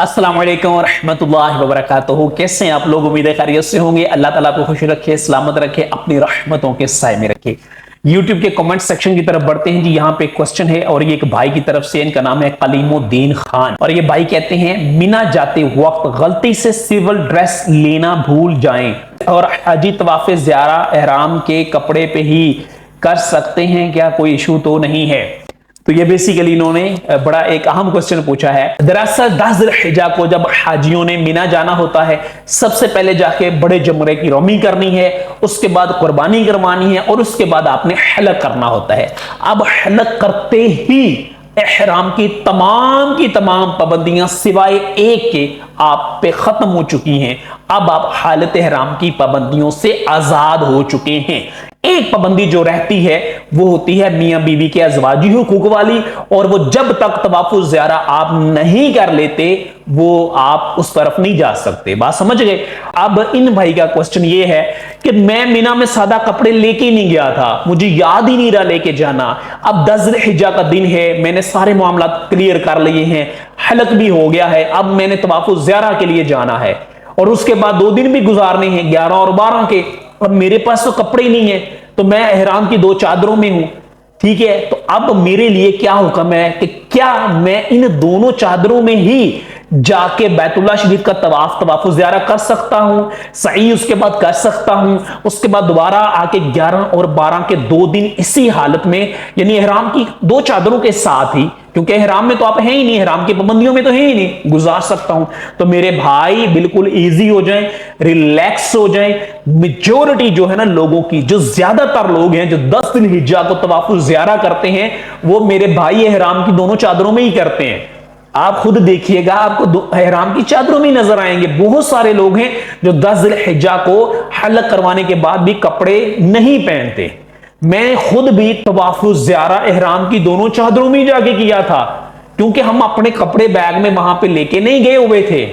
अस्सलाम वालेकुम रहमतुल्लाहि व बरकातहू। कैसे हैं आप लोग? उम्मीद है खैरियत से होंगे। अल्लाह ताला आपको खुश रखे, सलामत रखे, अपनी रहमतों के साए में रखे। यूट्यूब के कमेंट सेक्शन की तरफ बढ़ते हैं जी। यहाँ पे क्वेश्चन है और ये एक भाई की तरफ से, इनका नाम है कलीमुद्दीन खान, और ये भाई कहते हैं मिना जाते वक्त गलती से सिविल ड्रेस लेना भूल जाएं और हाजी तवाफ ज़ियारा एहराम के कपड़े पे ही कर सकते हैं क्या, कोई इशू तो नहीं है? तो ये बेसिकली इन्होंने बड़ा एक अहम क्वेश्चन पूछा है। दरअसल 10 ज़िलहिज्जा को जब हाजियों ने मिना जाना होता है, सबसे पहले जाके बड़े जमरे की रोमी करनी है, उसके बाद कुर्बानी करवानी है और उसके बाद आपने हलक करना होता है। अब हलक करते ही एहराम की तमाम पाबंदियां सिवाय एक के आप पे खत्म हो चुकी हैं। अब आप हालत एहराम की पाबंदियों से आजाद हो चुके हैं। एक पाबंदी जो रहती है वो होती है मियां बीवी के अज़वाजी हुकूक वाली, और वो जब तक तवाफ़ुज़ ज़ियारा आप नहीं कर लेते वो आप उस तरफ नहीं जा सकते। बात समझ गए? अब इन भाई का क्वेश्चन ये है कि मैं मिना में सादा कपड़े लेके नहीं गया था, मुझे याद ही नहीं रहा लेके जाना। अब 10 ज़िलहिज्जा का दिन है, मैंने सारे मामला क्लियर कर लिए हैं, हलक भी हो गया है, अब मैंने तवाफ़ुज़ ज़ियारा के लिए जाना है और उसके बाद 2 दिन भी गुजारने हैं, 11 और 12 के। अब मेरे पास तो कपड़े ही नहीं है, तो मैं एहराम की 2 चादरों में हूं, ठीक है। तो अब मेरे लिए क्या हुक्म है कि क्या मैं इन दोनों चादरों में ही जाके बैतुल्लाह शरीफ का तवाफ़ुज़ ज़ियारा कर सकता हूं, सही उसके बाद कर सकता हूं, उसके बाद दोबारा आके 11 और 12 के 2 दिन इसी हालत में, यानी एहराम की 2 चादरों के साथ ही, क्योंकि एहराम में तो आप हैं ही नहीं, एहराम की पाबंदियों में तो है ही नहीं, गुजार सकता हूं। तो मेरे भाई बिल्कुल इजी हो जाएं, रिलैक्स हो जाएं। मेजॉरिटी जो है ना लोगों की, जो ज्यादातर लोग हैं जो 10 ज़िलहिज्जा को तवाफ़ुज़ ज़ियारा करते हैं, वो मेरे भाई एहराम की दोनों चादरों में ही करते हैं। आप खुद देखिएगा, आपको एहराम की चादरों में नजर आएंगे। बहुत सारे लोग हैं जो 10 ज़िलहिज्जा को हलक करवाने के बाद भी कपड़े नहीं पहनते। मैं खुद भी तवाफ़ुज़ ज़ियारा एहराम की दोनों चादरों में जाके किया था, क्योंकि हम अपने कपड़े बैग में वहां पे लेके नहीं गए हुए थे।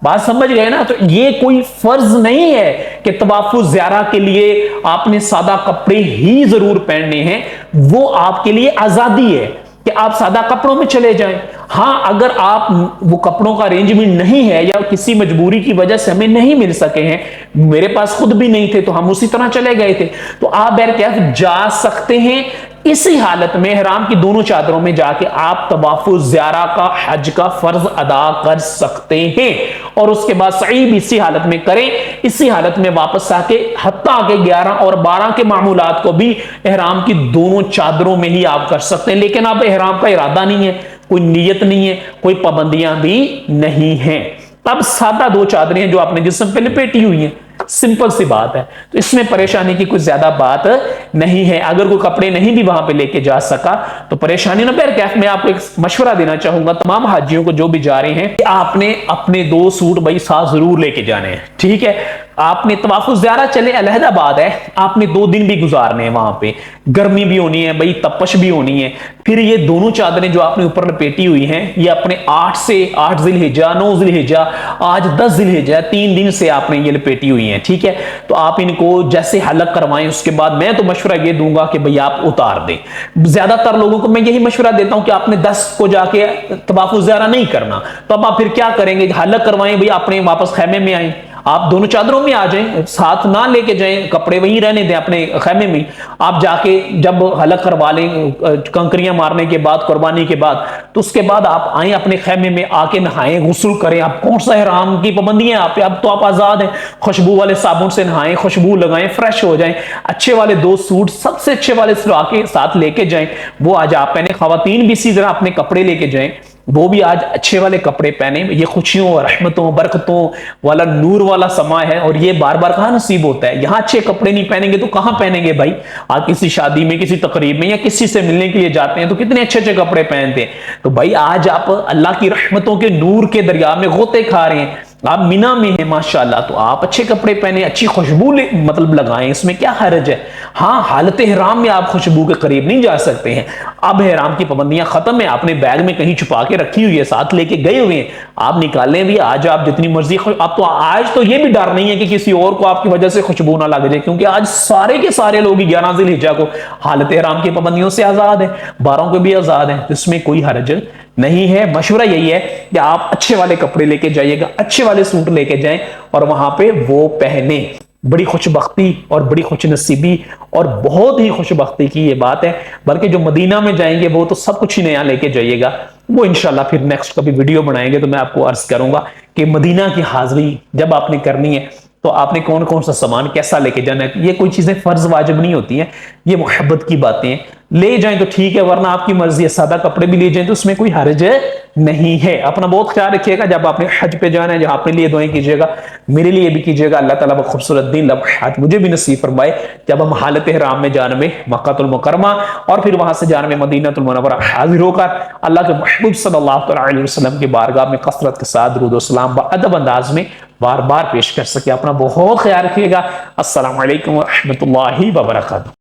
बात समझ गए ना? तो ये कोई फर्ज नहीं है कि तवाफ़ुज़ ज़ियारा के लिए आपने सादा कपड़े ही जरूर पहनने हैं। वो आपके लिए आजादी है कि आप सादा कपड़ों में चले जाएं। हां, अगर आप वो कपड़ों का अरेंजमेंट नहीं है या किसी मजबूरी की वजह से हमें नहीं मिल सके हैं, मेरे पास खुद भी नहीं थे तो हम उसी तरह चले गए थे, तो आप बैरकैफ जा सकते हैं। इसी हालत में एहराम की दोनों चादरों में जाके आप तवाफ़ुज़ ज़ियारा का, हज का फर्ज अदा कर सकते हैं और उसके बाद सही भी इसी हालत में करें। इसी हालत में वापस आके हत्ता के 11 और 12 के मामूलात को भी एहराम की दोनों चादरों में ही आप कर सकते हैं। लेकिन आप एहराम का इरादा नहीं है, कोई नीयत नहीं है, कोई पाबंदियां भी नहीं है। अब सादा 2 चादरें हैं जो आपने जिस्म पे लपेटी हुई हैं, सिंपल सी बात है, तो इसमें परेशानी की कुछ ज्यादा बात नहीं है। अगर कोई कपड़े नहीं भी वहां पे लेके जा सका तो परेशानी ना। बैरकैफ मैं आपको एक मशवरा देना चाहूंगा तमाम हाजियों को जो भी जा रहे हैं कि आपने अपने 2 सूट भाई साथ जरूर लेके जाने हैं, ठीक है। आपने तवाफ़ुज़ ज़ियारा चले अलहदा बात है, आपने 2 दिन भी गुजारने हैं वहां पे, गर्मी भी होनी है भाई, तपश भी होनी है। फिर ये दोनों चादरें जो आपने ऊपर लपेटी हुई हैं, ये अपने 8 ज़िलहिज्जा, 9 ज़िलहिज्जा, आज 10 ज़िलहिज्जा, 3 दिन से आपने ये लपेटी हुई हैं, ठीक है। तो आप इनको जैसे हलक करवाएं, उसके बाद मैं तो मशवरा ये दूंगा कि भाई आप उतार दें। ज्यादातर लोगों को मैं यही मशवरा देता हूं कि आपने 10 को जाके तवाफ़ुज़ ज़ियारा नहीं करना, तो अब आप फिर क्या करेंगे? हलक करवाएं भाई, अपने वापस खैमे में आए, आप दोनों चादरों में आ जाएं, साथ ना लेके जाएं, कपड़े वहीं रहने दें अपने खैमे में। आप जाके जब हलक करवा लें कंकरियां मारने के बाद, कुर्बानी के बाद, तो उसके बाद आप आए अपने खैमे में, आके नहाएं, गुस्ल करें। आप कौन सा एहराम की पाबंदी है आप पे? अब तो आप आजाद हैं। खुशबू वाले साबुन से नहाएं, खुशबू लगाएं, फ्रेश हो जाएं, अच्छे वाले 2 सूट सबसे अच्छे वाले सिलवा के साथ लेके जाएं, वो आज आप पहने। खवातीन भी इसी तरह अपने कपड़े लेके जाएं, वो भी आज अच्छे वाले कपड़े पहने। ये खुशियों, रहमतों, बरकतों वाला, नूर वाला समा है और ये बार बार कहां नसीब होता है? यहां अच्छे कपड़े नहीं पहनेंगे तो कहां पहनेंगे भाई? आप किसी शादी में, किसी तकरीब में या किसी से मिलने के लिए जाते हैं तो कितने अच्छे अच्छे कपड़े पहनते हैं। तो भाई आज आप अल्लाह की रहमतों के नूर के दरिया में गोते खा रहे हैं, आप मिना में हैं माशाल्लाह, तो आप अच्छे कपड़े पहने, अच्छी खुशबू मतलब लगाएं, इसमें क्या हर्ज है? हाँ, हालत एहराम में आप खुशबू के करीब नहीं जा सकते हैं। अब एहराम की पाबंदियां खत्म है, आपने बैग में कहीं छुपा के रखी हुई है, साथ लेके गए हुए हैं, आप निकालें भी आज आप जितनी मर्जी। आप तो आज तो ये भी डर नहीं है कि किसी और को आपकी वजह से खुशबू ना लग जाए, क्योंकि आज सारे के सारे लोग 11 ज़िलहिज्जा को हालत एहराम की पाबंदियों से आजाद है, 12 को भी आजाद है, तो इसमें कोई हर्ज نہیں ہے۔ مشورہ یہی ہے کہ آپ اچھے والے کپڑے لے کے جائیے گا، اچھے والے سوٹ لے کے جائیں اور وہاں پہ وہ پہنیں۔ بڑی خوش بختی اور بڑی خوش نصیبی اور بہت ہی خوش بختی کی یہ بات ہے۔ بلکہ جو مدینہ میں جائیں گے وہ تو سب کچھ ہی نیا لے کے جائیے گا، وہ انشاءاللہ پھر نیکسٹ کبھی ویڈیو بنائیں گے تو میں آپ کو عرض کروں گا کہ مدینہ کی حاضری جب آپ نے کرنی ہے تو آپ نے کون کون سا سامان کیسا لے کے جانا ہے۔ یہ کوئی چیزیں فرض واجب نہیں ہوتی ہیں، یہ محبت کی باتیں ہیں۔ لے جائیں تو ٹھیک ہے، ورنہ آپ کی مرضی ہے سادہ کپڑے بھی لے جائیں تو اس میں کوئی حرج نہیں ہے۔ اپنا بہت خیال رکھیے گا جب آپ نے حج پہ جانا ہے، جہاں اپنے لیے دعائیں کیجیے گا، میرے لیے بھی کیجیے گا۔ اللہ تعالیٰ وہ خوبصورت دن لمحات مجھے بھی نصیب فرمائے جب ہم حالت احرام میں جانب مکہ المکرمہ اور پھر وہاں سے جانب مدینہ المنورہ حاضر ہو کر اللہ کے محبوب صلی اللہ علیہ وسلم کی بارگاہ میں کثرت کے ساتھ درود و سلام بادب انداز میں بار بار پیش کر سکے۔ اپنا بہت خیال رکھیے گا۔ السلام علیکم ورحمۃ اللہ وبرکاتہ۔